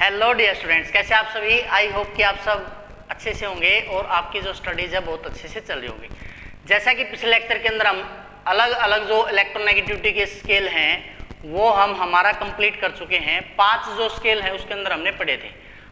Hello dear students, कैसे आप सभी। आई होप कि आप सब अच्छे से होंगे और आपकी जो स्टडीज है बहुत अच्छे से चल रही होगी। जैसा कि पिछले लेक्चर के अंदर हम अलग अलग जो इलेक्ट्रोनेगेटिविटी के स्केल हैं वो हम हमारा कंप्लीट कर चुके हैं। 5 जो स्केल हैं उसके अंदर हमने पढ़े थे।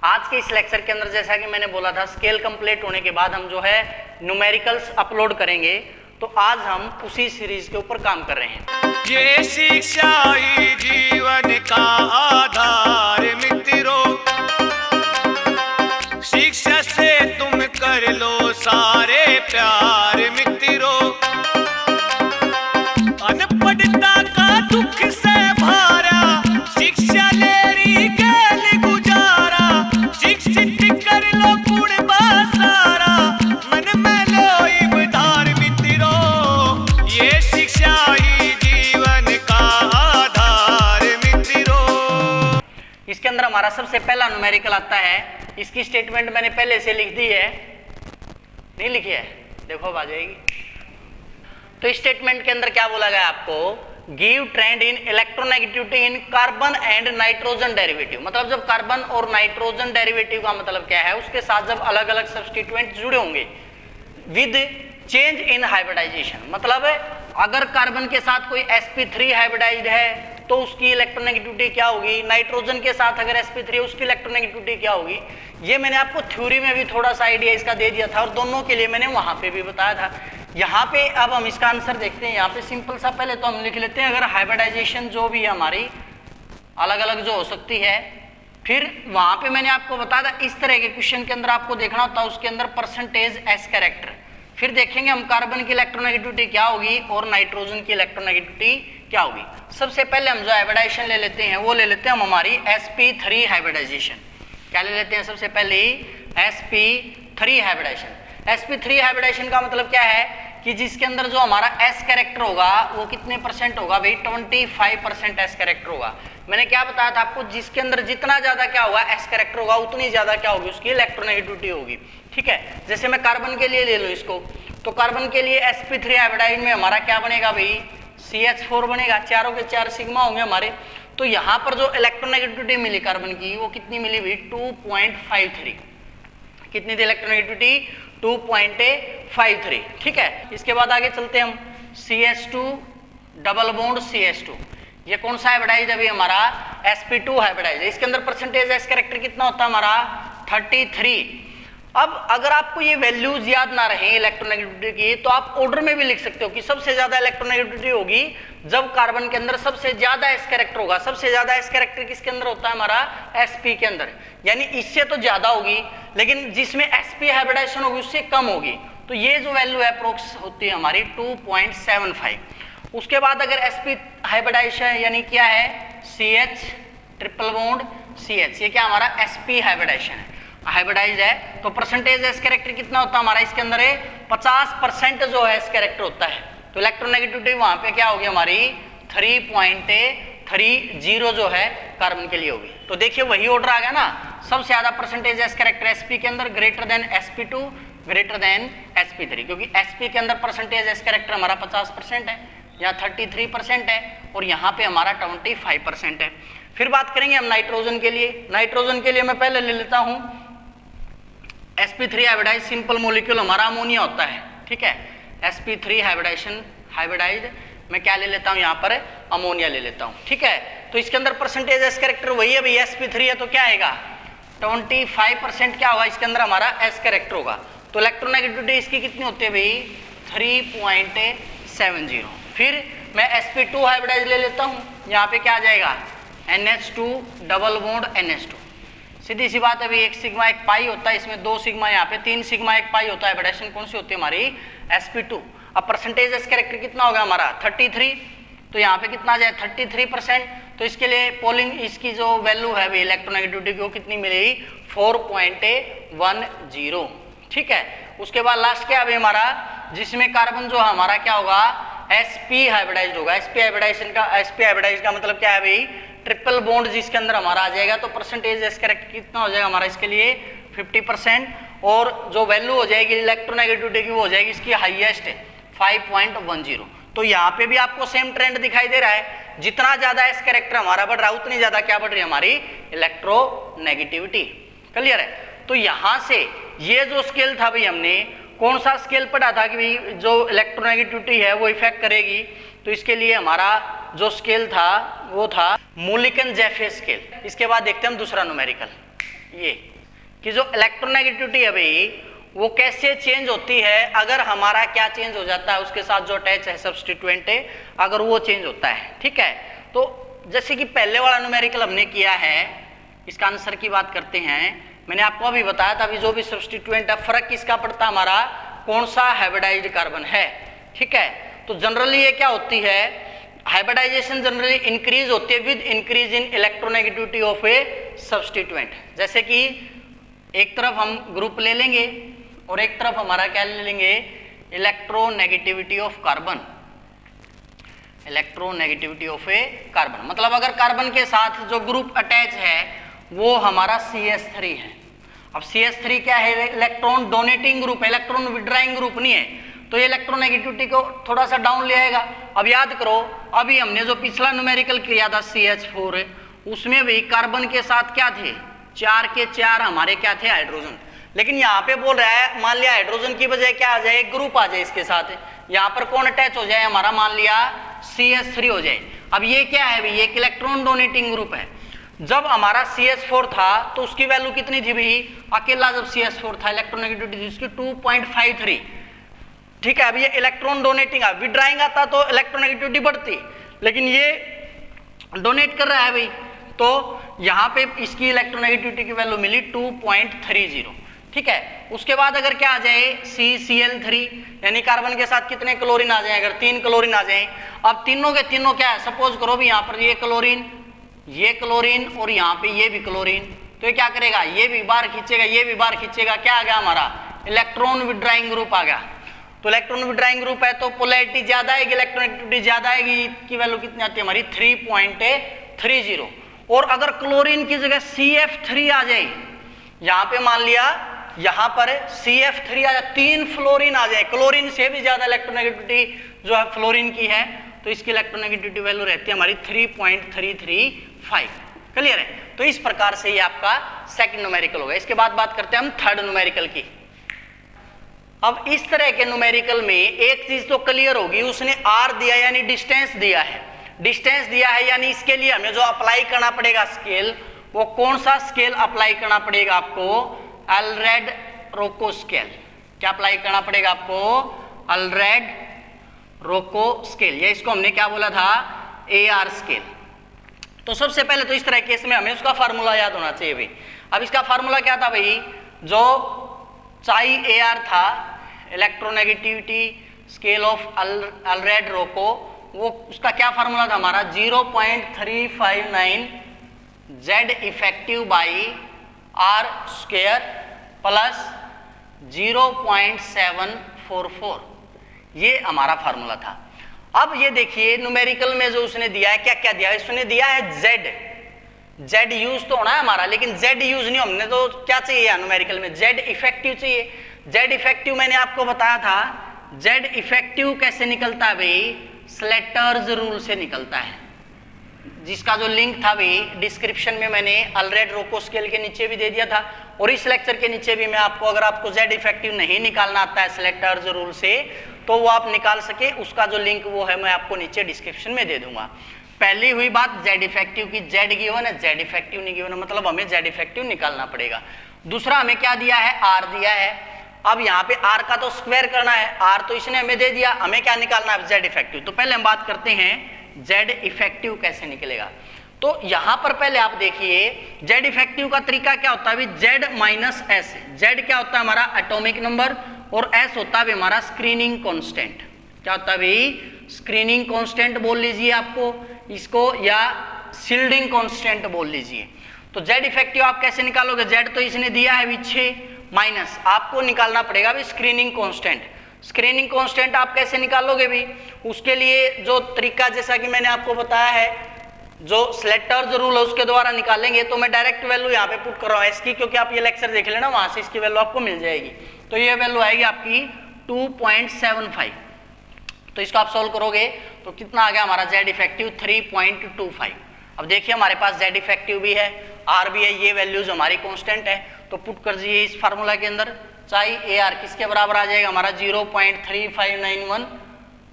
आज के इस लेक्चर के अंदर जैसा कि मैंने बोला था, स्केल कंप्लीट होने के बाद हम जो है न्यूमेरिकल्स अपलोड करेंगे। तो आज हम उसी सीरीज के ऊपर काम कर रहे हैं। ये शिक्षा ही जीवन का आधार मित्रों, शिक्षा से तुम कर लो सारे प्यार मित्रों। अनपढ़ता का दुख से भारा, शिक्षा लेरी गेल गुजारा। शिक्षित कर लो गुण बासारा, मन में लो इबदार मित्रों। ये शिक्षा ही जीवन का आधार मित्रों। इसके अंदर हमारा सबसे पहला न्यूमेरिकल आता है। इसकी स्टेटमेंट मैंने पहले से लिख दी है, नहीं लिखी है, देखो अब आ जाएगी। तो इस स्टेटमेंट के अंदर क्या बोला गया आपको, give trend in electronegativity in carbon and nitrogen derivative. मतलब जब कार्बन और नाइट्रोजन डेरिवेटिव का मतलब क्या है, उसके साथ जब अलग अलग सब्स्टिट्यूएंट जुड़े होंगे विद चेंज इन हाइब्रिडाइजेशन। मतलब अगर कार्बन के साथ कोई sp3 हाइब्रिडाइज्ड है तो उसकी इलेक्ट्रोनेगेटिविटी क्या होगी, नाइट्रोजन के साथ अगर sp3 है उसकी इलेक्ट्रोनेगेटिविटी क्या होगी। ये मैंने आपको थ्योरी में भी थोड़ा सा आइडिया इसका दे दिया था और दोनों के लिए मैंने वहां पे भी बताया था। यहाँ पे अब हम इसका आंसर देखते हैं। यहाँ पे सिंपल सा पहले तो हम लिख लेते हैं, अगर हाइब्रिडाइजेशन जो भी है हमारी अलग अलग जो हो सकती है, फिर वहां पे मैंने आपको बताया था इस तरह के क्वेश्चन के अंदर आपको देखना होता है उसके अंदर परसेंटेज एस कैरेक्टर। फिर देखेंगे हम कार्बन की इलेक्ट्रोनेगेटिविटी क्या होगी और नाइट्रोजन की इलेक्ट्रोनेगेटिविटी क्या होगी। सबसे पहले हम जो हाइब्रिडाइजेशन ले लेते हैं वो ले लेते हैं हम हमारी sp3 हाइब्रिडाइजेशन। क्या ले लेते हैं सबसे पहले, sp3 हाइब्रिडाइजेशन। sp3 हाइब्रिडाइजेशन का मतलब क्या है कि जिसके अंदर जो हमारा s कैरेक्टर होगा वो कितने परसेंट होगा भाई, 25% s कैरेक्टर होगा। मैंने क्या बताया था आपको, जिसके अंदर जितना ज्यादा क्या होगा s कैरेक्टर होगा उतनी ज्यादा क्या होगी उसकी इलेक्ट्रोनेगेटिविटी होगी। ठीक है, जैसे मैं कार्बन के लिए ले लूं इसको, तो कार्बन के लिए sp3 हाइब्रिडाइजेशन में हमारा क्या बनेगा भाई, CH4 बनेगा। चारों के 4 सिग्मा होंगे हमारे। तो यहाँ पर जो इलेक्ट्रोनेगेटिविटी मिली कार्बन की वो कितनी मिली भाई, 2.53। कितनी थी इलेक्ट्रोनेगेटिविटी, 2.53। ठीक है, इसके बाद आगे चलते हैं हम, CH2 डबल बॉन्ड CH2। ये कौन सा हाइब्रिडाइज अभी हमारा, sp2 हाइब्रिडाइज है। इसके अंदर परसेंटेज एस कैरेक्टर कितना होता है हमारा, 33। अब अगर आपको ये वैल्यूज याद ना रहे इलेक्ट्रोनेगेटिविटी की तो आप ऑर्डर में भी लिख सकते हो कि सबसे ज्यादा इलेक्ट्रोनेगेटिविटी होगी जब कार्बन के अंदर सबसे ज्यादा एस कैरेक्टर होगा। सबसे ज्यादा एस कैरेक्टर किसके अंदर होता है हमारा, sp के अंदर, यानी इससे तो ज्यादा होगी लेकिन जिसमें sp हाइब्रिडाइजेशन होगी उससे कम होगी। तो ये जो वैल्यू है अप्रोक्स होती है हमारी 2.75। उसके बाद अगर sp हाइब्रिडाइजेशन यानी क्या है, CH ट्रिपल बॉन्ड CH, ये क्या हमारा sp हाइब्रिडाइजेशन है, हाइब्रिडाइज है। तो परसेंटेज एस कैरेक्टर कितना होता है हमारा इसके अंदर है, 50% जो है एस कैरेक्टर होता है। तो इलेक्ट्रोनेगेटिविटी वहां पे क्या होगी हमारी, 3.30 जो है कार्बन के लिए होगी। तो देखिए वही ऑर्डर आ गया ना, सबसे ज्यादा परसेंटेज एस कैरेक्टर sp के अंदर greater than sp2 greater than sp3, क्योंकि sp के अंदर परसेंटेज एस कैरेक्टर हमारा 50% है, यहाँ 33% है और यहाँ पे हमारा 25% है। फिर बात करेंगे हम नाइट्रोजन के लिए। नाइट्रोजन के लिए मैं पहले ले लेता हूँ sp3 हाइब्रिडाइज, सिंपल मॉलिक्यूल हमारा अमोनिया होता है। ठीक है, sp3 हाइब्रिडाइजेशन हाइब्रिडाइज मैं क्या ले लेता हूँ यहाँ पर, अमोनिया ले लेता हूँ। ठीक है, तो इसके अंदर परसेंटेज एस कैरेक्टर वही है भाई, sp3 है तो क्या आएगा, 25% क्या होगा इसके अंदर हमारा एस कैरेक्टर होगा। तो इलेक्ट्रोनेगेटिविटी इसकी कितनी होती है भाई, 3.70। फिर मैं sp2 हाइब्रिडाइज ले लेता हूँ, यहाँ पे क्या आ जाएगा, NH2 डबल बॉन्ड NH2। सीधी सी बात है भाई, एक सिग्मा एक पाई होता है, इसमें 2 सिग्मा, यहाँ पे 3 सिग्मा एक पाई होता है। हाइब्रिडाइजेशन कौन सी होती है हमारी, sp2। अब परसेंटेज एस कैरेक्टर कितना होगा हमारा, 33। तो यहाँ पे कितना आ जाए, 33%। तो इसके लिए पोलिंग इसकी जो वैल्यू है भाई इलेक्ट्रोनेगेटिविटी की वो कितनी मिलेगी, 4.10। ठीक है, उसके बाद लास्ट क्या है हमारा, जिसमें कार्बन जो है हमारा क्या होगा, sp हाइब्रिडाइज्ड होगा। sp हाइब्रिडाइज का मतलब क्या है भाई, ट्रिपल बॉन्ड जिसके अंदर हमारा आ जाएगा। तो परसेंटेज एस कैरेक्टर कितना हो जाएगा हमारा इसके लिए, 50%। और जो वैल्यू हो जाएगी इलेक्ट्रोनेगेटिविटी की वो हो जाएगी इसकी हाईएस्ट 5.10। तो यहाँ पे भी आपको सेम ट्रेंड दिखाई दे रहा है, जितना ज्यादा एस कैरेक्टर हमारा बढ़ रहा है उतनी ज्यादा क्या बढ़ रही है हमारी इलेक्ट्रोनेगेटिविटी। क्लियर है। तो यहां से ये जो स्केल था भाई, हमने कौन सा स्केल पढ़ा था कि भाई जो इलेक्ट्रोनेगेटिविटी है वो इफेक्ट करेगी, तो इसके लिए हमारा जो स्केल था वो था मुलिकन-जैफे स्केल। इसके बाद देखते हैं हम दूसरा न्यूमेरिकल, ये कि जो इलेक्ट्रोनेगेटिविटी है भाई वो कैसे चेंज होती है अगर हमारा क्या चेंज हो जाता है, उसके साथ जो अटैच है सब्स्टिट्यूएंट है अगर वो चेंज होता है। ठीक है, तो जैसे कि पहले वाला न्यूमेरिकल हमने किया है, इसका आंसर की बात करते हैं। मैंने आपको अभी बताया था अभी जो भी सब्स्टिट्यूएंट है फर्क किसका पड़ता है हमारा, कौन सा हाइब्रिडाइज्ड कार्बन है। ठीक है, तो जनरली ये क्या होती है, हाइब्रिडाइजेशन जनरली इंक्रीज होती है with increase in electronegativity of A substituent. जैसे कि एक तरफ हम ग्रुप ले लेंगे और एक तरफ हमारा क्या ले लेंगे, electronegativity of carbon, electronegativity of A carbon. मतलब अगर कार्बन के साथ जो ग्रुप अटैच है वो हमारा CH3 है। अब CH3 क्या है, इलेक्ट्रॉन डोनेटिंग ग्रुप है, इलेक्ट्रॉन विड्राइंग ग्रुप नहीं है, तो ये इलेक्ट्रोनेगेटिविटी को थोड़ा सा डाउन ले आएगा। अब याद करो अभी हमने जो पिछला न्यूमेरिकल किया था CH4, उसमें भी कार्बन के साथ क्या थे, 4 के 4 हमारे क्या थे, हाइड्रोजन। लेकिन यहाँ पे बोल रहा है मान लिया हाइड्रोजन की बजाय क्या आ जाए, एक ग्रुप आ जाए इसके साथ, यहाँ पर कौन अटैच हो जाए हमारा, मान लिया CH3 हो जाए। अब ये क्या है भाई, ये एक इलेक्ट्रॉन डोनेटिंग ग्रुप है। जब हमारा CH4 था तो उसकी वैल्यू कितनी थी भाई, अकेला जब CH4 था इलेक्ट्रोनेगेटिविटी थी उसकी 2.53। ठीक है, अब ये इलेक्ट्रॉन डोनेटिंग है, विड्राइंग आता तो इलेक्ट्रोनेगेटिविटी बढ़ती, लेकिन ये डोनेट कर रहा है भाई, तो यहाँ पे इसकी इलेक्ट्रोनेगेटिविटी की वैल्यू मिली 2.30। ठीक है, उसके बाद अगर क्या आ जाए CCl3, यानी कार्बन के साथ कितने क्लोरीन आ जाए, अगर 3 क्लोरीन आ जाए। अब तीनों के तीनों क्या है, सपोज करो भी यहाँ पर ये क्लोरीन और यहाँ पे ये भी क्लोरीन, तो ये क्या करेगा, ये भी बार खींचेगा, ये भी बार खींचेगा, क्या आ गया हमारा इलेक्ट्रॉन विड्राइंग ग्रुप आ गया। तो इलेक्ट्रॉन विड्राइंग ग्रुप है तो पोलैरिटी ज्यादा आएगी, इलेक्ट्रोनेगेटिविटी ज्यादा आएगी, की वैल्यू कितनी आती है हमारी 3.30। और अगर क्लोरीन की जगह CF3 आ जाए, यहाँ पे मान लिया यहाँ पर CF3 आ जाए, 3 फ्लोरीन आ जाए, क्लोरीन से भी ज्यादा इलेक्ट्रोनेगेटिविटी जो है फ्लोरीन की है, तो इसकी इलेक्ट्रोनेगेटिविटी वैल्यू रहती है हमारी 3.335। क्लियर है। तो इस प्रकार से ये आपका सेकंड न्यूमेरिकल होगा। इसके बाद बात करते हैं हम थर्ड न्यूमेरिकल की। अब इस तरह के न्यूमेरिकल में एक चीज तो क्लियर होगी, उसने R दिया यानी डिस्टेंस दिया है, डिस्टेंस दिया है यानी इसके लिए हमें जो अप्लाई करना पड़ेगा स्केल, वो कौन सा स्केल अप्लाई करना पड़ेगा आपको, अल्रेड-रोको स्केल। क्या अप्लाई करना पड़ेगा आपको, अल्रेड-रोको स्केल, या इसको हमने क्या बोला था, AR स्केल। तो सबसे पहले तो इस तरह केस में हमें उसका फार्मूला याद होना चाहिए भाई। अब इसका फार्मूला क्या था भाई, जो चाई AR था, इलेक्ट्रोनेगेटिविटी स्केल ऑफ अल्रेड-रोको, वो उसका क्या फार्मूला था हमारा 0.359 Z effective by R square plus 0.744, ये हमारा फार्मूला था। अब ये देखिए न्यूमेरिकल में जो उसने दिया है, क्या क्या दिया है, उसने दिया है Z यूज तो होना है हमारा, लेकिन Z यूज नहीं, हमने तो क्या चाहिए न्यूमेरिकल में, Z इफेक्टिव चाहिए। Z इफेक्टिव मैंने आपको बताया था, Z इफेक्टिव कैसे निकलता है भाई, स्लेटर्स रूल से निकलता है, जिसका जो लिंक था भाई डिस्क्रिप्शन में मैंने अल्रेड-रोको स्केल के नीचे भी दे दिया था, और इस लेक्चर के नीचे भी मैं आपको, अगर आपको Z इफेक्टिव नहीं निकालना आता है स्लेटर्स रूल से, तो वो आप निकाल सके, उसका जो लिंक वो है मैं आपको नीचे डिस्क्रिप्शन में दे दूंगा। पहली हुई बात Z इफेक्टिव की, Z गिवन है, Z इफेक्टिव नहीं गिवन है, मतलब हमें Z इफेक्टिव निकालना पड़ेगा। दूसरा हमें क्या दिया है, R दिया है। अब यहाँ पे R का तो स्क्वायर करना है, R तो इसने हमें दे दिया, हमें क्या निकालना है Z इफेक्टिव। तो पहले हम बात करते हैं Z इफेक्टिव कैसे निकलेगा। तो यहाँ पर पहले आप देखिए Z इफेक्टिव का तरीका क्या होता है, Z माइनस एस। Z क्या होता है हमारा एटॉमिक नंबर, और S होता है हमारा स्क्रीनिंग कांस्टेंट। क्या होता है भाई, स्क्रीनिंग कांस्टेंट बोल लीजिए आपको इसको, या शील्डिंग कांस्टेंट बोल लीजिए। तो Z इफेक्टिव आप कैसे निकालोगे, Z तो इसने दिया है 6 माइनस, आपको निकालना पड़ेगा भी स्क्रीनिंग कांस्टेंट। स्क्रीनिंग कांस्टेंट आप कैसे निकालोगे भी, उसके लिए जो तरीका जैसा कि मैंने आपको बताया है, जो स्लेटर्स रूल है उसके द्वारा निकालेंगे। तो मैं डायरेक्ट वैल्यू यहाँ पे पुट कर रहा हूँ इसकी, क्योंकि आप ये लेक्चर देख लेना, वहां से इसकी वैल्यू आपको मिल जाएगी। तो ये वैल्यू आएगी आपकी 2.75। तो तो इसको आप सोल्व करोगे तो कितना आ गया हमारा Z इफेक्टिव 3.25। अब देखिए हमारे पास Z इफेक्टिव भी है, R भी है, ये वैल्यूज हमारी कांस्टेंट है, तो पुट कर दीजिए इस फार्मूला के अंदर। चाहे AR किसके बराबर आ जाएगा हमारा 0.3591,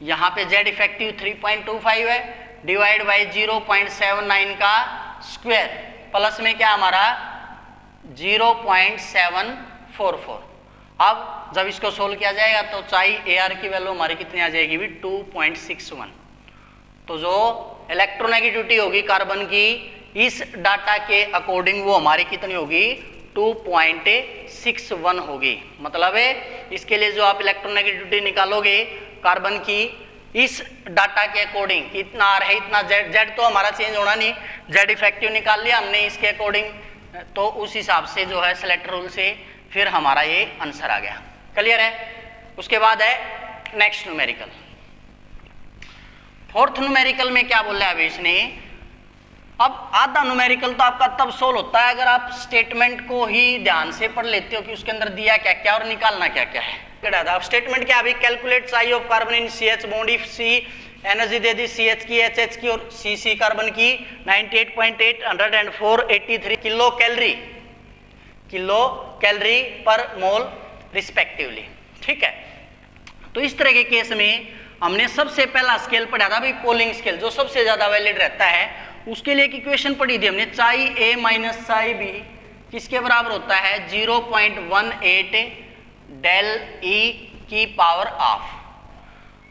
यहाँ पे Z इफेक्टिव 3.25 है, डिवाइड बाई 0.79 का स्क्वायर, प्लस में क्या हमारा 0.744। अब जब इसको सोल्व किया जाएगा तो चाहे AR की वैल्यू हमारी कितनी आ जाएगी भी 2.61। तो जो इलेक्ट्रोनेगेटिविटी होगी कार्बन की इस डाटा के अकॉर्डिंग वो हमारी कितनी होगी 2.61 होगी। मतलब है इसके लिए जो आप इलेक्ट्रोनेगेटिविटी निकालोगे कार्बन की इस डाटा के अकॉर्डिंग कितना आ रहा है इतना Z तो हमारा चेंज होना नहीं, Z इफेक्टिव निकाल लिया हमने इसके अकॉर्डिंग, तो उस हिसाब से जो है सेलेक्ट रूल से फिर हमारा ये आंसर आ गया। क्लियर है। उसके बाद है नेक्स्ट न्यूमेरिकल। फोर्थ न्यूमेरिकल में क्या बोला है अभी इसने, अब आधा न्यूमेरिकल तो आपका तब सोल्व होता है अगर आप स्टेटमेंट को ही ध्यान से पढ़ लेते हो कि उसके अंदर दिया क्या क्या और निकालना क्या क्या है। अब स्टेटमेंट क्या अभी calculate size of carbon in CH bond if C energy they the CH की, HH की और CC कार्बन की 98.8 104 83 किलो कैलोरी पर मोल रिस्पेक्टिवली। ठीक है, तो इस तरह के केस में हमने सबसे पहला स्केल पढ़ा था भाई पोलिंग स्केल, जो सबसे ज्यादा वैलिड रहता है उसके लिए एक इक्वेशन पढ़ी थी हमने, चाई A माइनस चाई B किसके बराबर होता है 0.18 डेल E की पावर ऑफ।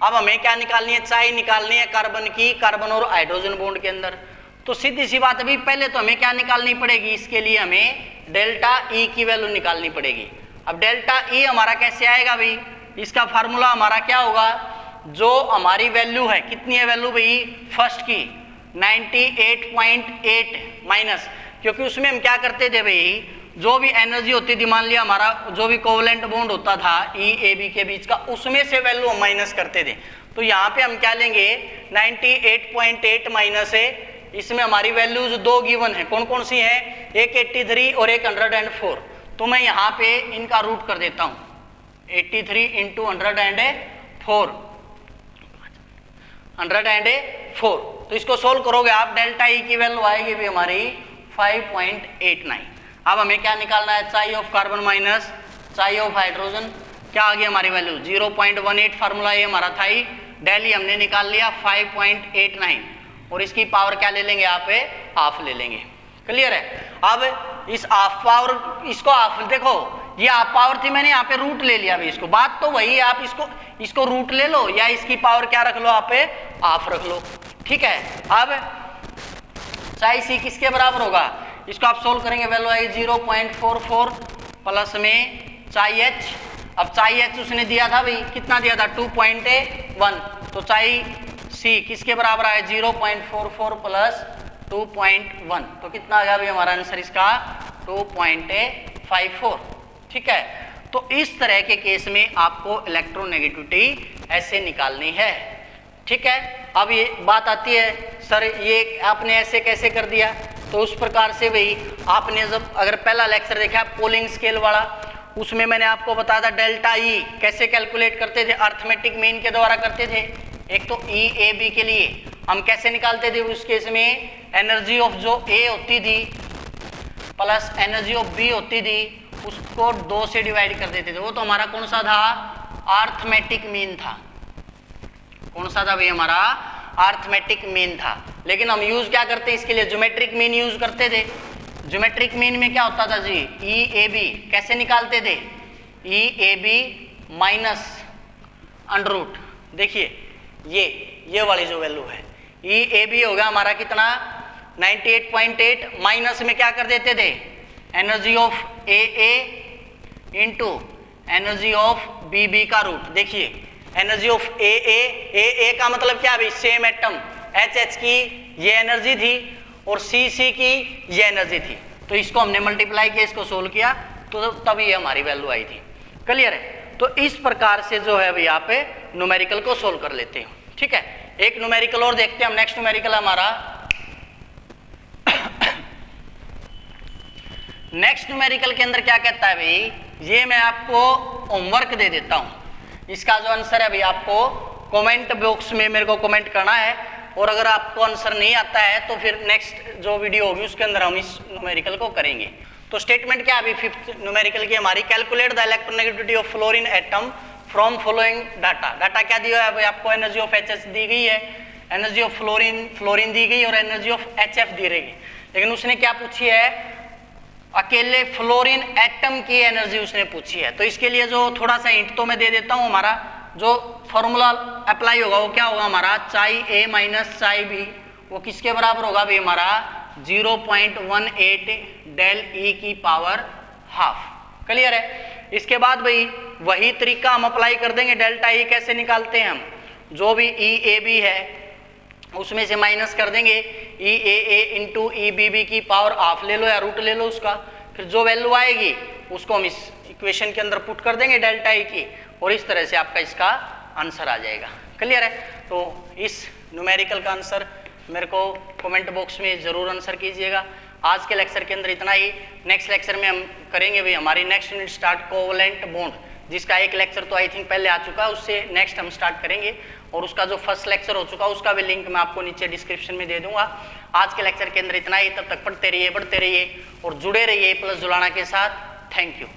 अब हमें क्या निकालनी है, चाई निकालनी है कार्बन की, कार्बन और हाइड्रोजन बॉन्ड के अंदर। तो सीधी सी बात अभी पहले तो हमें क्या निकालनी पड़ेगी, इसके लिए हमें डेल्टा E की वैल्यू निकालनी पड़ेगी। अब डेल्टा E हमारा कैसे आएगा भाई, इसका फार्मूला हमारा क्या होगा, जो हमारी वैल्यू है कितनी है वैल्यू भाई फर्स्ट की 98.8 माइनस, क्योंकि उसमें हम क्या करते थे भाई जो भी एनर्जी होती थी, मान लिया हमारा जो भी कोवलेंट बॉन्ड होता था EAB के बीच का, उसमें से वैल्यू हम माइनस करते थे। तो यहाँ पे हम क्या लेंगे 98.8 माइनस है, इसमें हमारी वैल्यूज दो गिवन है, कौन कौन सी है, एक 83 और एक 104। तो मैं यहाँ पे इनका रूट कर देता हूँ 83 इंटू 104। तो इसको सोल्व करोगे आप, डेल्टा E की वैल्यू आएगी भी हमारी 5.89। अब हमें क्या निकालना है, चाई ऑफ कार्बन माइनस चाई ऑफ हाइड्रोजन, क्या आ गई हमारी वैल्यू 0.18, फार्मूला ये हमारा था ही, डेली हमने निकाल लिया 5.89 और इसकी पावर क्या ले लेंगे आप हाफ ले लेंगे। क्लियर है। अब इस हाफ पावर, इसको हाफ देखो ये हाफ पावर थी, मैंने यहाँ पे रूट ले लिया, इसको बात तो वही है, आप इसको रूट ले लो या इसकी पावर क्या रख लो आप हाफ रख लो। ठीक है। अब चाहे C किसके बराबर होगा, इसको आप सोल्व करेंगे, वैल्यू आएगी 0.44 प्लस में चाई H। अब चाई H उसने दिया था भाई, कितना दिया था 2.1, तो चाई C किसके बराबर आया 0.44 प्लस 2.1, तो कितना आ गया भाई हमारा आंसर इसका 2.54। ठीक है। तो इस तरह के केस में आपको इलेक्ट्रोनेगेटिविटी ऐसे निकालनी है। ठीक है। अब ये बात आती है सर ये आपने ऐसे कैसे कर दिया, तो उस प्रकार से भाई आपने जब अगर पहला लेक्चर देखा पोलिंग स्केल वाला, उसमें मैंने आपको बताया था डेल्टा E कैसे कैलकुलेट करते थे, अर्थमेटिक मीन के द्वारा करते थे। एक तो EAB के लिए हम कैसे निकालते थे, उस केस में एनर्जी ऑफ जो A होती थी प्लस एनर्जी ऑफ B होती थी उसको 2 से डिवाइड कर देते थे। वो तो हमारा कौन सा था, अर्थमेटिक मीन था। कौन सा था भाई हमारा, अर्थमेटिक मीन था। लेकिन हम यूज क्या करते हैं इसके लिए, ज्योमेट्रिक मीन यूज करते थे। ज्योमेट्रिक मीन में क्या होता था जी, EAB कैसे निकालते थे, EAB माइनस अंडर रूट, देखिए ये वाली जो वैल्यू है EAB होगा हमारा कितना 98.8 माइनस में क्या कर देते थे energy of AA into energy of BB का रूट। देखिए एनर्जी ऑफ AA का मतलब क्या भाई, सेम एटम HH की ये एनर्जी थी और CC की ये एनर्जी थी, तो इसको हमने मल्टीप्लाई किया, इसको सोल्व किया, तो तभी ये हमारी वैल्यू आई थी। क्लियर है। तो इस प्रकार से जो है अभी यहाँ पे न्यूमेरिकल को सोल्व कर लेते हैं। ठीक है। एक न्यूमेरिकल और देखते हैं हम, नेक्स्ट न्यूमेरिकल हमारा नेक्स्ट न्यूमेरिकल के अंदर क्या कहता है भाई, ये मैं आपको होमवर्क दे देता हूं, इसका जो आंसर है भाई आपको कमेंट बॉक्स में मेरे को कमेंट करना है, और अगर आपको आंसर नहीं आता है तो फिर नेक्स्ट जो वीडियो होगी उसके अंदर हम इस न्यूमेरिकल को करेंगे। तो स्टेटमेंट क्या अभी फिफ्थ न्यूमेरिकल की हमारी, calculate the electronegativity of fluorine atom from following data. Data क्या दिया है भाई आपको, एनर्जी ऑफ एचएस दी गई है, एनर्जी ऑफ फ्लोरीन दी गई और एनर्जी ऑफ एचएफ दी रही, लेकिन उसने क्या पूछी है, अकेले फ्लोरीन एटम की एनर्जी उसने पूछी है। तो इसके लिए जो थोड़ा सा हिंट तो मैं दे देता हूं, हमारा जो फॉर्मूला अप्लाई होगा वो क्या होगा हमारा, चाई ए माइनस चाई बी, वो किसके बराबर होगा भाई हमारा 0.18 डेल ई की पावर हाफ। क्लियर है। इसके बाद भाई वही तरीका हम अप्लाई कर देंगे, डेल्टा ई कैसे निकालते हैं हम, जो भी ई ए बी है उसमें से माइनस कर देंगे, ई ए ए इंटू ई बी बी की पावर हाफ ले लो या रूट ले लो उसका, फिर जो वैल्यू आएगी उसको हम इस इक्वेशन के अंदर पुट कर देंगे डेल्टा ई की, और इस तरह से आपका इसका आंसर आ जाएगा। क्लियर है। तो इस न्यूमेरिकल का आंसर मेरे को कमेंट बॉक्स में ज़रूर आंसर कीजिएगा। आज के लेक्चर के अंदर इतना ही। नेक्स्ट लेक्चर में हम करेंगे भाई हमारी next unit start covalent bond, जिसका एक लेक्चर तो आई थिंक पहले आ चुका है, उससे नेक्स्ट हम स्टार्ट करेंगे, और उसका जो फर्स्ट लेक्चर हो चुका है उसका भी लिंक मैं आपको नीचे डिस्क्रिप्शन में दे दूंगा। आज के लेक्चर के अंदर इतना ही। तब तक पढ़ते रहिए, बढ़ते रहिए और जुड़े रहिए प्लस जुलाना के साथ। Thank you.